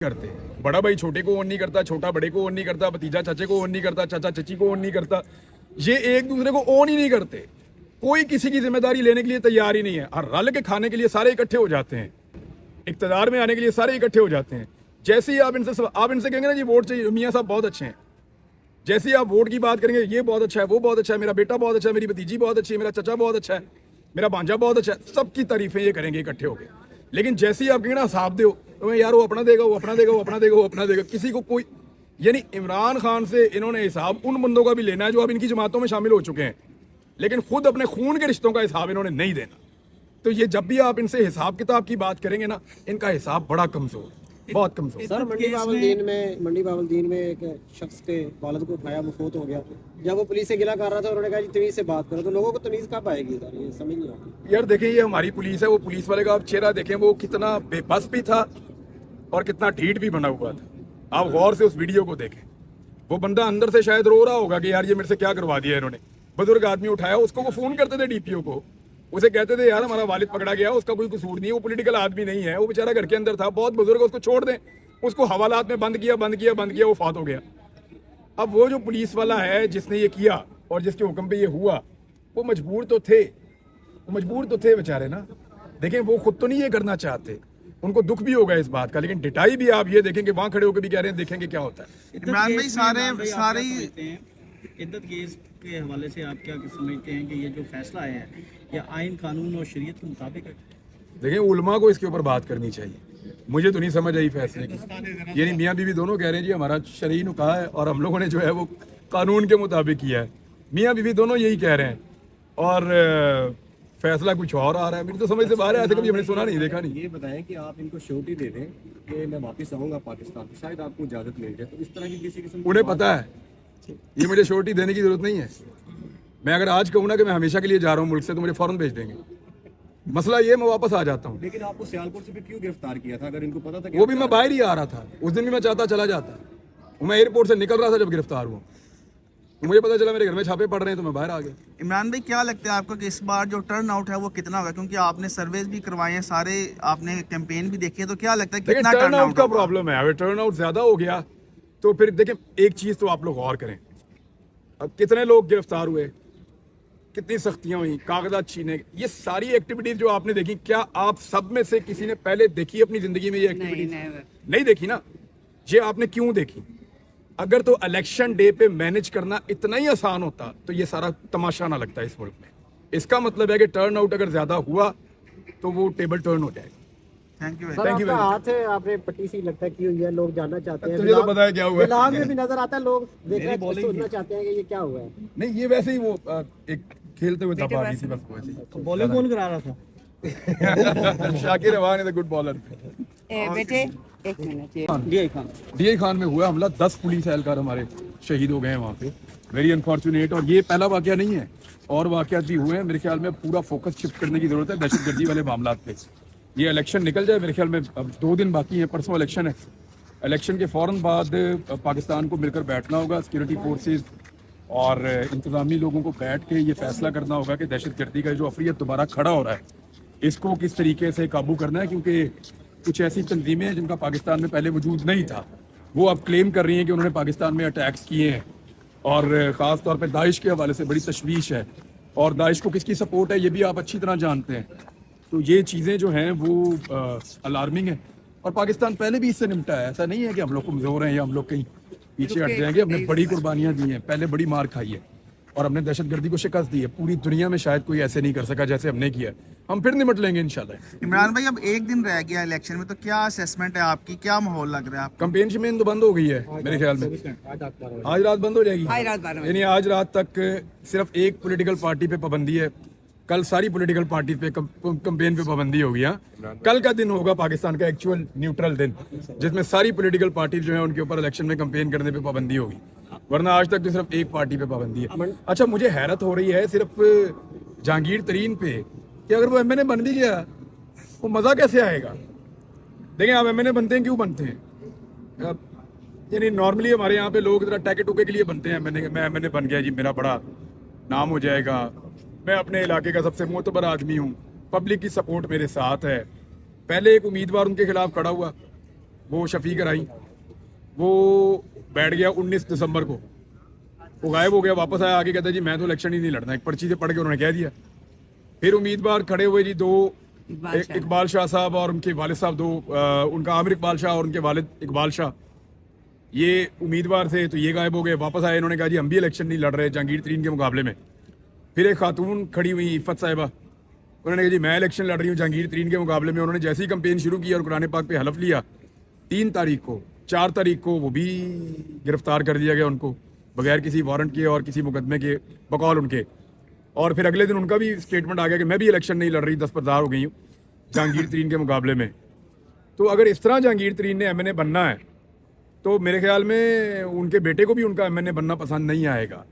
करते, बड़ा भाई छोटे को ओन नहीं करता, छोटा बड़े को ओन नहीं करता, भतीजा चाचे को ओन नहीं करता, चाचा चाची को ओन नहीं करता, ये एक दूसरे को ओन ही नहीं करते। कोई किसी की जिम्मेदारी लेने के लिए तैयार ही नहीं है और रल के खाने के लिए सारे इकट्ठे हो जाते हैं, इक्तदार में आने के लिए सारे इकट्ठे हो जाते हैं। जैसे ही आप इनसे कहेंगे ना जी वोट चाहिए, मियाँ साहब बहुत अच्छे हैं, जैसे ही आप वोट की बात करेंगे ये बहुत अच्छा है, वो बहुत अच्छा है, मेरा बेटा बहुत अच्छा है, मेरी भतीजी बहुत अच्छी है, मेरा चाचा बहुत अच्छा है, मेरा भांजा बहुत अच्छा है, सबकी तारीफें ये करेंगे इकट्ठे होकर। लेकिन जैसे ही आप कहेंगे ना हिसाब दो, तो यार वो अपना देगा, वो अपना देगा, वो अपना देगा, वो अपना देगा, किसी को कोई, यानी इमरान खान से इन्होंने हिसाब उन बंदों का भी लेना है जो अब इनकी जमातों में शामिल हो चुके हैं, लेकिन खुद अपने खून के रिश्तों का हिसाब इन्होंने नहीं देना। तो ये जब भी आप इनसे हिसाब किताब की बात करेंगे ना, इनका हिसाब बड़ा कमजोर, बहुत कमजोर। सर मंडी बावलदीन में एक शख्स के वालिद को उठाया, वो फौत हो गया। जब वो पुलिस से गिला कर रहा था, उन्होंने कहा जी तमीज से बात करो, तो लोगों को तमीज कब आएगी सर, ये समझ नहीं आती। यार देखें, ये हमारी पुलिस है, वो पुलिस वाले का आप चेहरा देखें, वो कितना बेबस भी था और कितना ढीठ भी बना हुआ था। आप गौर से उस वीडियो को देखें, वो बंदा अंदर से शायद रो रहा होगा कि यार ये मेरे से क्या करवा दिया इन्होंने। बुजुर्ग आदमी उठाया, उसको वो फोन करते थे डीपीओ को, उसे कहते थे यार हमारा वालिद पकड़ा गया, उसका कोई कसूर नहीं है, वो पॉलिटिकल आदमी नहीं है, वो बेचारा घर के अंदर था, बहुत बुजुर्ग, उसको छोड़ दें। उसको हवालात में बंद किया, वो फात हो गया। अब वो जो पुलिस वाला है जिसने ये किया और जिसके हुक्म पे ये हुआ, वो मजबूर तो थे बेचारे ना। देखें, वो खुद तो नहीं ये करना चाहते, उनको दुख भी होगा इस बात का, लेकिन डिटाई भी आप ये देखें कि वहां खड़े होकर भी कह रहे हैं देखेंगे क्या होता है। इमरान भाई सारे इद्दत केस के हवाले से आप क्या समझते हैं कि ये जो फैसला आया है या आइन कानून और शरीयत के मुताबिक है? देखें, उलमा को इसके ऊपर बात करनी चाहिए, मुझे तो नहीं समझ आई फैसले की। यानी मियाँ बीवी दोनों कह रहे हैं जी हमारा शरई नुकाह है और हम लोगों ने जो है वो कानून के मुताबिक किया है। मियाँ बीवी दोनों यही कह रहे हैं और फैसला कुछ और आ रहा है। मेरी तो समझ से बाहर है, ऐसे कभी हमने सुना नहीं, देखा नहीं। ये बताएं कि आप इनको श्योरिटी दे दें कि मैं वापस आऊँगा पाकिस्तान, तो शायद आपको इजाज़त मिल जाए। तो इस तरह की किसी किस्म उन्हें पता है ये मुझे श्योरिटी देने की जरूरत नहीं है। मैं अगर आज कहूँ ना कि मैं हमेशा के लिए जा रहा हूँ मुल्क से, तो मुझे फौरन भेज देंगे। मसला ये मैं वापस आ जाता हूँ। लेकिन आपको सियालकोट से भी क्यों गिरफ्तार किया था अगर इनको पता था? वो भी मैं बाहर ही आ रहा था, उस दिन भी मैं चाहता चला जाता, मैं एयरपोर्ट से निकल रहा था जब गिरफ्तार हुआ, तो मुझे पता चला मेरे घर में छापे पड़ रहे हैं, तो मैं बाहर आ गया। इमरान भाई क्या लगता है आपको कि इस बार जो टर्न आउट है वो कितना होगा, क्योंकि आपने सर्वेज भी करवाए हैं, सारे आपने कैंपेन भी देखी है, तो क्या लगता है कितना टर्न आउट का प्रॉब्लम है? अगर टर्न आउट ज्यादा हो गया तो फिर देखें, एक चीज तो आप लोग गौर करें, अब कितने लोग गिरफ्तार हुए, कितनी सख्तियां हुई, कागजात छीने, ये सारी एक्टिविटीज जो आपने देखी, क्या आप सब में से किसी ने पहले देखी अपनी जिंदगी में ये एक्टिविटीज? नहीं देखी ना। ये आपने क्यों देखी? अगर तो इलेक्शन डे पे मैनेज करना इतना ही आसान होता तो ये सारा तमाशा ना लगता इस मुल्क में। इसका मतलब है कि टर्न आउट अगर ज्यादा हुआ तो वो टेबल टर्न हो जाएगी। Thank you. सर आपका हाथ है, आपने पट्टी सी लगता है की हुई है, लोग जानना चाहते हैं। तुझे तो पता है क्या हुआ है। ब्लॉग में भी नजर आता है, लोग देखना सोचना चाहते हैं कि ये क्या हुआ है। नहीं, ये वैसे ही वो एक खेलते हुए दबा रही थी बस, वैसे ही। बॉलिंग कौन करा रहा था? शाकिर रवान इज अ गुड बॉलर। बेटे एक मिनट, डीआई खान में हुआ हमला, 10 पुलिस एहलकार हमारे शहीद हो गए हैं वहाँ पे, वेरी अनफॉर्चुनेट। और ये पहला वाकया नहीं है, और वाकयात भी हुए हैं। मेरे ख्याल में पूरा फोकस शिफ्ट करने की जरूरत है दहशतगर्दी वाले मामला पे। ये इलेक्शन निकल जाए, मेरे ख्याल में अब 2 दिन बाकी हैं, परसों इलेक्शन है। इलेक्शन के फ़ौरन बाद पाकिस्तान को मिलकर बैठना होगा, सिक्योरिटी फोर्सेज और इंतज़ामी लोगों को बैठ के ये फैसला करना होगा कि दहशतगर्दी का जो अफरियत दोबारा खड़ा हो रहा है, इसको किस तरीके से काबू करना है। क्योंकि कुछ ऐसी तंजीमें हैं जिनका पाकिस्तान में पहले वजूद नहीं था, वो अब क्लेम कर रही हैं कि उन्होंने पाकिस्तान में अटैक्स किए हैं, और ख़ास तौर पे दाइश के हवाले से बड़ी तशवीश है, और दाइश को किसकी सपोर्ट है ये भी आप अच्छी तरह जानते हैं। तो ये चीज़ें जो हैं वो अलार्मिंग है, और पाकिस्तान पहले भी इससे निपटा है। ऐसा नहीं है कि हम लोग कमज़ोर हैं या हम लोग कहीं पीछे हट जाएंगे। हमने बड़ी कुर्बानियाँ दी हैं, पहले बड़ी मार खाई है, और हमने दहशतगर्दी को शिकस्त दी है। पूरी दुनिया में शायद कोई ऐसे नहीं कर सका जैसे हमने किया। हम फिर निपट लेंगे इंशाल्लाह। इमरान भाई अब एक दिन रह गया इलेक्शन में, तो क्या असेसमेंट है आपकी, क्या माहौल लग रहा है आपको? कंपेन शिमेन तो बंद हो गई है मेरे ख्याल में, आज रात बंद हो जाएगी। यानी आज रात तक सिर्फ एक पॉलिटिकल पार्टी पे पाबंदी है, कल सारी पॉलिटिकल पार्टी पे कंपेन पे पाबंदी होगी। हाँ, कल का दिन होगा पाकिस्तान का एक्चुअल न्यूट्रल दिन, जिसमें सारी पॉलिटिकल पार्टी जो है उनके ऊपर इलेक्शन में कंपेन करने पे पाबंदी होगी, वरना आज तक तो सिर्फ एक पार्टी पे पाबंदी है। अच्छा, मुझे हैरत हो रही है सिर्फ जहांगीर तरीन पे कि अगर वो एमएनए बन भी गया वो मज़ा कैसे आएगा। देखें, आप एमएनए बनते हैं, क्यों बनते हैं? यानी नॉर्मली हमारे यहाँ पे लोग जरा टैके टूके के लिए बनते हैं। मैं एमएनए बन गया जी, मेरा बड़ा नाम हो जाएगा, मैं अपने इलाके का सबसे मोतबर आदमी हूँ, पब्लिक की सपोर्ट मेरे साथ है। पहले एक उम्मीदवार उनके खिलाफ खड़ा हुआ, वो शफीक राई, वो बैठ गया 19 दिसंबर को, वो गायब हो गया, वापस आया, आगे कहता जी मैं तो इलेक्शन ही नहीं लड़ना, एक पर्ची से पढ़ के उन्होंने कह दिया। फिर उम्मीदवार खड़े हुए जी दो, इकबाल शाह साहब और उनके वालिद साहब, दो उनका आमिर इकबाल शाह और उनके वालिद इकबाल शाह, ये उम्मीदवार थे, तो ये गायब हो गए। वापस आए, इन्होंने कहा जी हम भी इलेक्शन नहीं लड़ रहे जहांगीर तरीन के मुकाबले में। फिर एक खातून खड़ी हुई इफ़त साहिबा, उन्होंने कहा जी मैं इलेक्शन लड़ रही हूँ जहांगीर तरीन के मुकाबले में। उन्होंने जैसे ही कैंपेन शुरू की और कुरान पाक पे हलफ लिया, 3 तारीख को, 4 तारीख को वो भी गिरफ्तार कर दिया गया उनको, बगैर किसी वारंट के और किसी मुकदमे के, बकौल उनके। और फिर अगले दिन उनका भी स्टेटमेंट आ गया कि मैं भी इलेक्शन नहीं लड़ रही, दस्तबरदार हो गई हूँ जहांगीर तरीन के मुकाबले में। तो अगर इस तरह जहांगीर तरीन ने MNA बनना है तो मेरे ख्याल में उनके बेटे को भी उनका MNA बनना पसंद नहीं आएगा।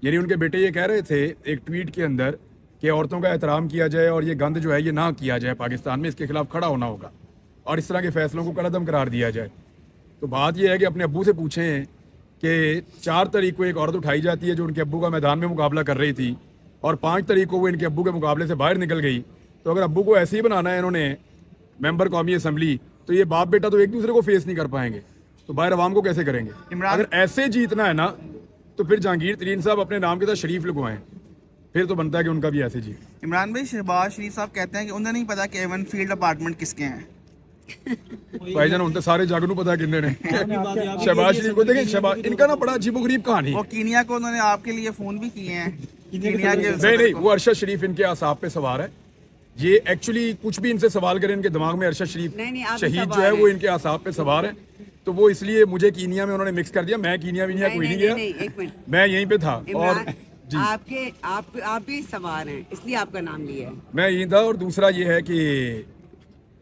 यानी उनके बेटे ये कह रहे थे एक ट्वीट के अंदर कि औरतों का एहतराम किया जाए और ये गंद जो है ये ना किया जाए पाकिस्तान में, इसके खिलाफ खड़ा होना होगा और इस तरह के फैसलों को कलअदम करार दिया जाए। तो बात यह है कि अपने अब्बू से पूछें कि 4 तारीख को एक औरत उठाई जाती है जो उनके अब्बू का मैदान में मुकाबला कर रही थी और 5 तारीख को वो इनके अब्बू के मुकाबले से बाहर निकल गई। तो अगर अब्बू को ऐसे ही बनाना है इन्होंने मेंबर कौमी असम्बली, तो ये बाप बेटा तो एक दूसरे को फेस नहीं कर पाएंगे, तो बाहर अवाम को कैसे करेंगे? अगर ऐसे जीतना है ना तो फिर जहांगीर तरीन साहब अपने नाम के साथ शरीफ लगवाएं, फिर तो बनता है कि उनका भी ऐसे जी। इमरान भाई, शहबाज शरीफ साहब कहते हैं कि उन्हें नहीं पता कि एवन फील्ड अपार्टमेंट किसके हैं। भाईजान उन तो सारे जग नूं पता किन्ने ने। शहबाज शरीफ को देखें, शहबाज इनका ना बड़ा अजीबोगरीब कहानी। वो कीनिया को उन्होंने आपके लिए फोन भी किए हैं। कीनिया के नहीं, वो अरशद शरीफ इनके आसाब पे सवार है। ये एक्चुअली कुछ भी इनसे सवाल करें, इनके दिमाग में अरशद शरीफ शहीद जो है वो इनके आसाब पे सवार है। तो वो इसलिए मुझे कीनिया में उन्होंने मिक्स कर दिया। मैं कीनिया विनिया कोई नहीं गया, मैं यहीं पे था। और जी आप भी सवार हैं, इसलिए आपका नाम लिया है। मैं यहीं था। और दूसरा ये है कि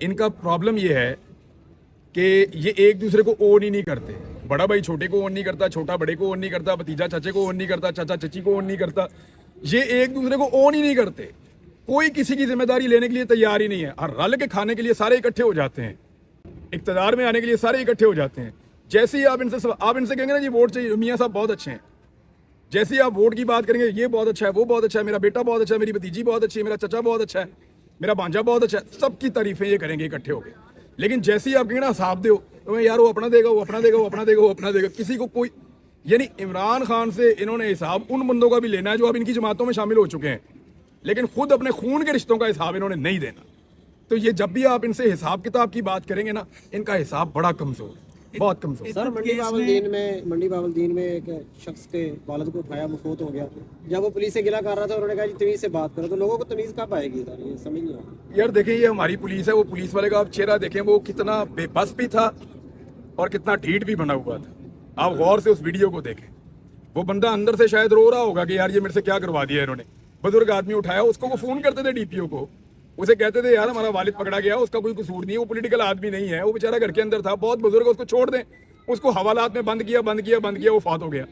इनका प्रॉब्लम ये है कि ये एक दूसरे को ओन ही नहीं करते। बड़ा भाई छोटे को ओन नहीं करता, छोटा बड़े को ओन नहीं करता, भतीजा चाचे को ओन नहीं करता, चाचा चाची को ओन नहीं करता। ये एक दूसरे को ओन ही नहीं करते, कोई किसी की जिम्मेदारी लेने के लिए तैयार ही नहीं है। और रल के खाने के लिए सारे इकट्ठे हो जाते हैं, इक़्तिदार में आने के लिए सारे इकट्ठे हो जाते हैं। जैसे ही आप इनसे कहेंगे ना जी वोट चाहिए, मियाँ साहब बहुत अच्छे हैं, जैसे ही आप वोट की बात करेंगे, ये बहुत अच्छा है, वो बहुत अच्छा है, मेरा बेटा बहुत अच्छा है, मेरी भतीजी बहुत अच्छी है, मेरा चचा बहुत अच्छा है, मेरा भांजा बहुत अच्छा है, सबकी तारीफें ये करेंगे इकट्ठे होकर। लेकिन जैसे ही आप कहेंगे ना हिसाब दो, तो यार वो अपना देगा, वो अपना देगा, वो अपना देगा, वो अपना देगा, किसी को कोई। यानी इमरान खान से इन्होंने हिसाब उन बंदों का भी लेना है जो अब इनकी जमातों में शामिल हो चुके हैं, लेकिन खुद अपने खून के रिश्तों का हिसाब इन्होंने नहीं देना। तो ये जब भी आप इनसे हिसाब किताब की बात करेंगे ना, इनका हिसाब बड़ा कमजोर है, बहुत कमजोर। सर मंडी बावलदीन में एक शख्स के वालिद को उठाया, वो फौत हो गया। जब वो पुलिस से गिला कर रहा था, उन्होंने कहा जी तमीज से बात करो। तो लोगों को तमीज कब आएगी सर, ये समझ नहीं आता। यार देखें, ये हमारी पुलिस है, वो पुलिस वाले का आप चेहरा देखें, वो कितना बेबस भी था और कितना ढीठ भी बना हुआ था। आप गौर से उस वीडियो को देखें, वो बंदा अंदर से शायद रो रहा होगा कि यार ये मेरे से क्या करवा दिया इन्होंने। बुजुर्ग आदमी उठाया उसको, वो फोन करते थे DPO को, उसे कहते थे यार हमारा वालिद पकड़ा गया, उसका कोई कसूर नहीं है, वो पॉलिटिकल आदमी नहीं है, वो बेचारा घर के अंदर था, बहुत बुजुर्ग, उसको छोड़ दें। उसको हवालात में बंद किया, वो फौत हो गया।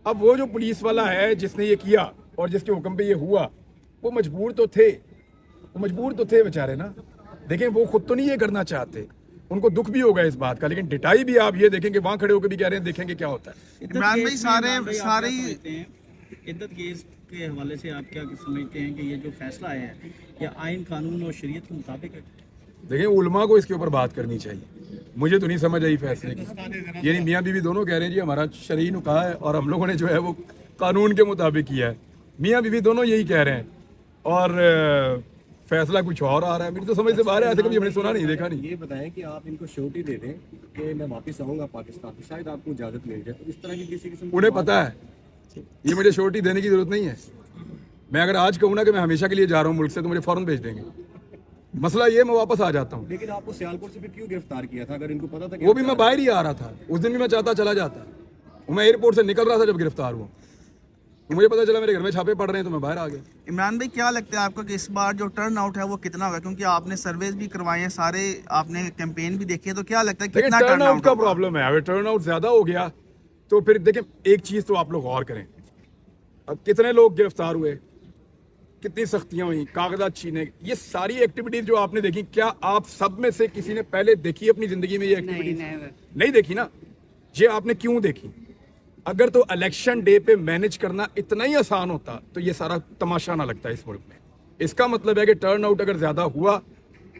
अब वो जो पुलिस वाला है जिसने ये किया और जिसके हुक्म पे ये हुआ, वो मजबूर तो थे बेचारे ना। देखें, वो खुद तो नहीं ये करना चाहते, उनको दुख भी होगा इस बात का, लेकिन डिटाई भी आप ये देखेंगे, वहां खड़े होकर भी कह रहे हैं देखेंगे क्या होता है। इमरान भाई, सारे इद्दत केस के हवाले से आप क्या समझते हैं कि ये जो फैसला आया है या आइन कानून और शरीयत के मुताबिक है? देखिए, उलमा को इसके ऊपर बात करनी चाहिए, मुझे तो नहीं समझ आई फैसले की। यानी मियाँ बीवी दोनों कह रहे हैं जी हमारा शरई नुकाह है और हम लोगों ने जो है वो कानून के मुताबिक किया है। मियाँ बीवी दोनों यही कह रहे हैं और फैसला कुछ और आ रहा है। मेरी तो समझ से बाहर है, ऐसे कभी हमने सुना नहीं, देखा नहीं। ये बताएं कि आप इनको श्योरिटी दे दें कि मैं वापस आऊँगा पाकिस्तान, तो शायद आपको इजाज़त मिल जाए। तो इस तरह की किसी किस्म उन्हें पता है, ये मुझे श्योरिटी देने की जरूरत नहीं है। मैं अगर आज कहूँ ना कि मैं हमेशा के लिए जा रहा हूँ मुल्क से, तो मुझे फौरन भेज देंगे। मसला ये, मैं वापस आ जाता हूँ। लेकिन आपको सियालकोट से भी क्यों गिरफ्तार किया था अगर इनको पता था कि वो भी मैं बाहर ही आ रहा था, उस दिन भी मैं चाहता चला जाता, मैं एयरपोर्ट से निकल रहा था जब गिरफ्तार हुआ, तो मुझे पता चला मेरे घर में छापे पड़ रहे हैं, तो मैं बाहर आ गया। इमरान भाई, क्या लगता है आपको कि इस बार जो टर्न आउट है वो कितना होगा? क्योंकि आपने सर्वेज भी करवाए हैं, सारे आपने कैंपेन भी देखी है, तो क्या लगता है कितना टर्न आउट का प्रॉब्लम है? अगर टर्न आउट ज्यादा हो गया तो फिर देखें, एक चीज तो आप लोग गौर करें, अब कितने लोग गिरफ्तार हुए, कितनी सख्तियां हुई, कागजात छीने, ये सारी एक्टिविटीज जो आपने देखी, क्या आप सब में से किसी ने पहले देखी अपनी जिंदगी में ये एक्टिविटीज? नहीं देखी ना। ये आपने क्यों देखी? अगर तो इलेक्शन डे पे मैनेज करना इतना ही आसान होता तो ये सारा तमाशा ना लगता इस मुल्क में। इसका मतलब है कि टर्न आउट अगर ज्यादा हुआ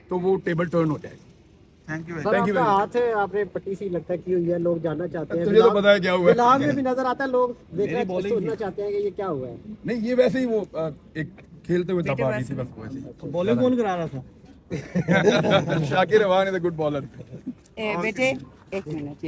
तो वो टेबल टर्न हो जाएगा। Thank you sir Thank you आपका very हाथ है, आपने पट्टी सी लगता है की हुई है, लोग जानना चाहते हैं। तुझे तो पता है क्या हुआ है। व्लॉग में भी नजर आता है, लोग देखना सोचना चाहते हैं कि ये क्या हुआ है। नहीं ये वैसे ही वो एक खेलते हुए दबा दी थी बस वैसे ही। बॉलिंग कौन करा रहा था? शाकिर रवान इज अ गुड बॉलर। बेटे एक मिनट